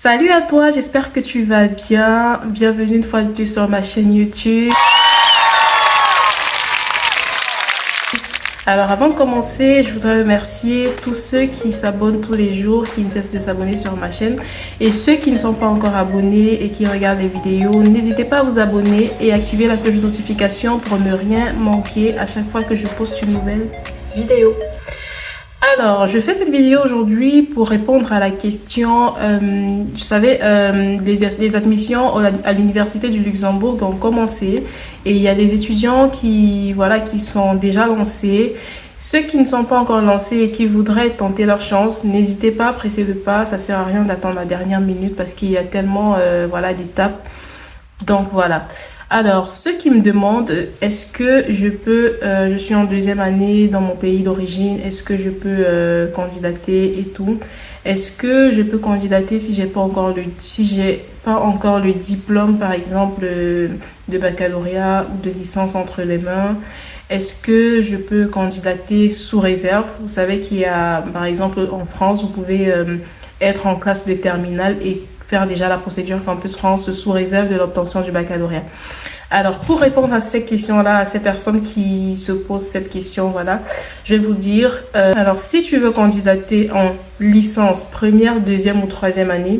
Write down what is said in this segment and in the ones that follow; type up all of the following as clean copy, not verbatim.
Salut à toi, j'espère que tu vas bien. Bienvenue une fois de plus sur ma chaîne YouTube. Alors avant de commencer, je voudrais remercier tous ceux qui s'abonnent tous les jours, qui ne cessent de s'abonner sur ma chaîne. Et ceux qui ne sont pas encore abonnés et qui regardent les vidéos, n'hésitez pas à vous abonner et activer la cloche de notification pour ne rien manquer à chaque fois que je poste une nouvelle vidéo. Alors, je fais cette vidéo aujourd'hui pour répondre à la question, vous savez, les admissions à l'Université du Luxembourg ont commencé et il y a des étudiants qui sont déjà lancés. Ceux qui ne sont pas encore lancés et qui voudraient tenter leur chance, n'hésitez pas à presser le pas, ça sert à rien d'attendre la dernière minute parce qu'il y a tellement d'étapes. Donc voilà. Alors, ceux qui me demandent, est-ce que je suis en deuxième année dans mon pays d'origine, est-ce que je peux candidater et tout? Est-ce que je peux candidater si j'ai pas encore le diplôme, par exemple, de baccalauréat ou de licence entre les mains? Est-ce que je peux candidater sous réserve? Vous savez qu'il y a, par exemple, en France, vous pouvez être en classe de terminale et faire déjà la procédure Campus France sous réserve de l'obtention du baccalauréat. Alors, pour répondre à ces questions-là, à ces personnes qui se posent cette question, voilà, je vais vous dire, alors si tu veux candidater en licence première, deuxième ou troisième année,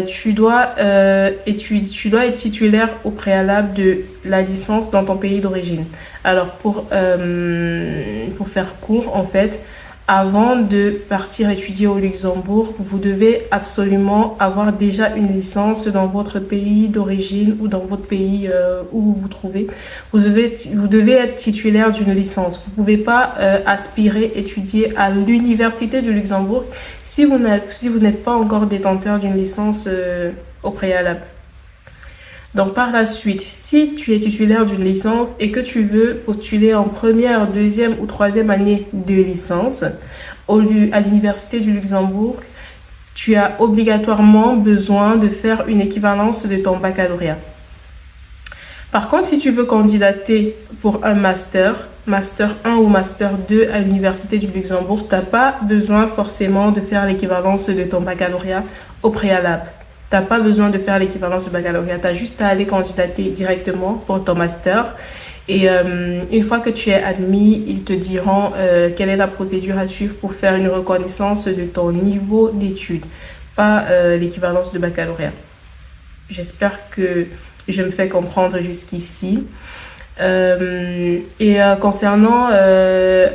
tu dois être titulaire au préalable de la licence dans ton pays d'origine. Alors, pour faire court, en fait, avant de partir étudier au Luxembourg, vous devez absolument avoir déjà une licence dans votre pays d'origine ou dans votre pays où vous vous trouvez. Vous devez être titulaire d'une licence. Vous ne pouvez pas aspirer étudier à l'Université du Luxembourg si vous n'êtes pas encore détenteur d'une licence au préalable. Donc par la suite, si tu es titulaire d'une licence et que tu veux postuler en première, deuxième ou troisième année de licence à l'Université du Luxembourg, tu as obligatoirement besoin de faire une équivalence de ton baccalauréat. Par contre, si tu veux candidater pour un master 1 ou master 2 à l'Université du Luxembourg, tu n'as pas besoin forcément de faire l'équivalence de ton baccalauréat au préalable. Tu n'as pas besoin de faire l'équivalence du baccalauréat, tu as juste à aller candidater directement pour ton master. Et une fois que tu es admis, ils te diront quelle est la procédure à suivre pour faire une reconnaissance de ton niveau d'études, pas l'équivalence de baccalauréat. J'espère que je me fais comprendre jusqu'ici. Concernant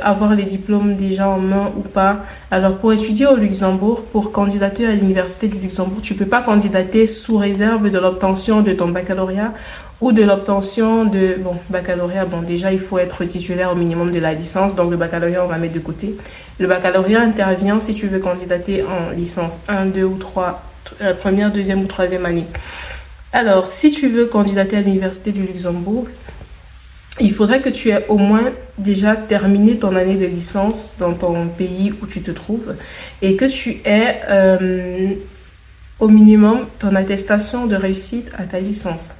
avoir les diplômes déjà en main ou pas, alors pour étudier au Luxembourg, pour candidater à l'Université du Luxembourg, tu peux pas candidater sous réserve de l'obtention de ton baccalauréat ou de l'obtention de baccalauréat. Bon, déjà il faut être titulaire au minimum de la licence, donc le baccalauréat on va mettre de côté. Le baccalauréat intervient si tu veux candidater en licence 1, 2 ou 3, première, deuxième ou troisième année. Alors, si tu veux candidater à l'Université du Luxembourg, il faudrait que tu aies au moins déjà terminé ton année de licence dans ton pays où tu te trouves et que tu aies au minimum ton attestation de réussite à ta licence.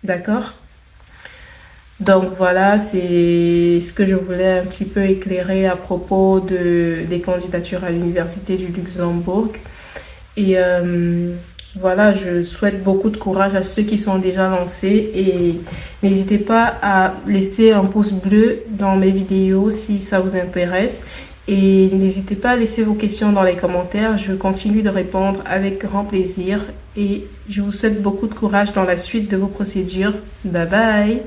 D'accord? Donc voilà, c'est ce que je voulais un petit peu éclairer à propos des candidatures à l'Université du Luxembourg. Et voilà, je souhaite beaucoup de courage à ceux qui sont déjà lancés et n'hésitez pas à laisser un pouce bleu dans mes vidéos si ça vous intéresse et n'hésitez pas à laisser vos questions dans les commentaires. Je continue de répondre avec grand plaisir et je vous souhaite beaucoup de courage dans la suite de vos procédures. Bye bye!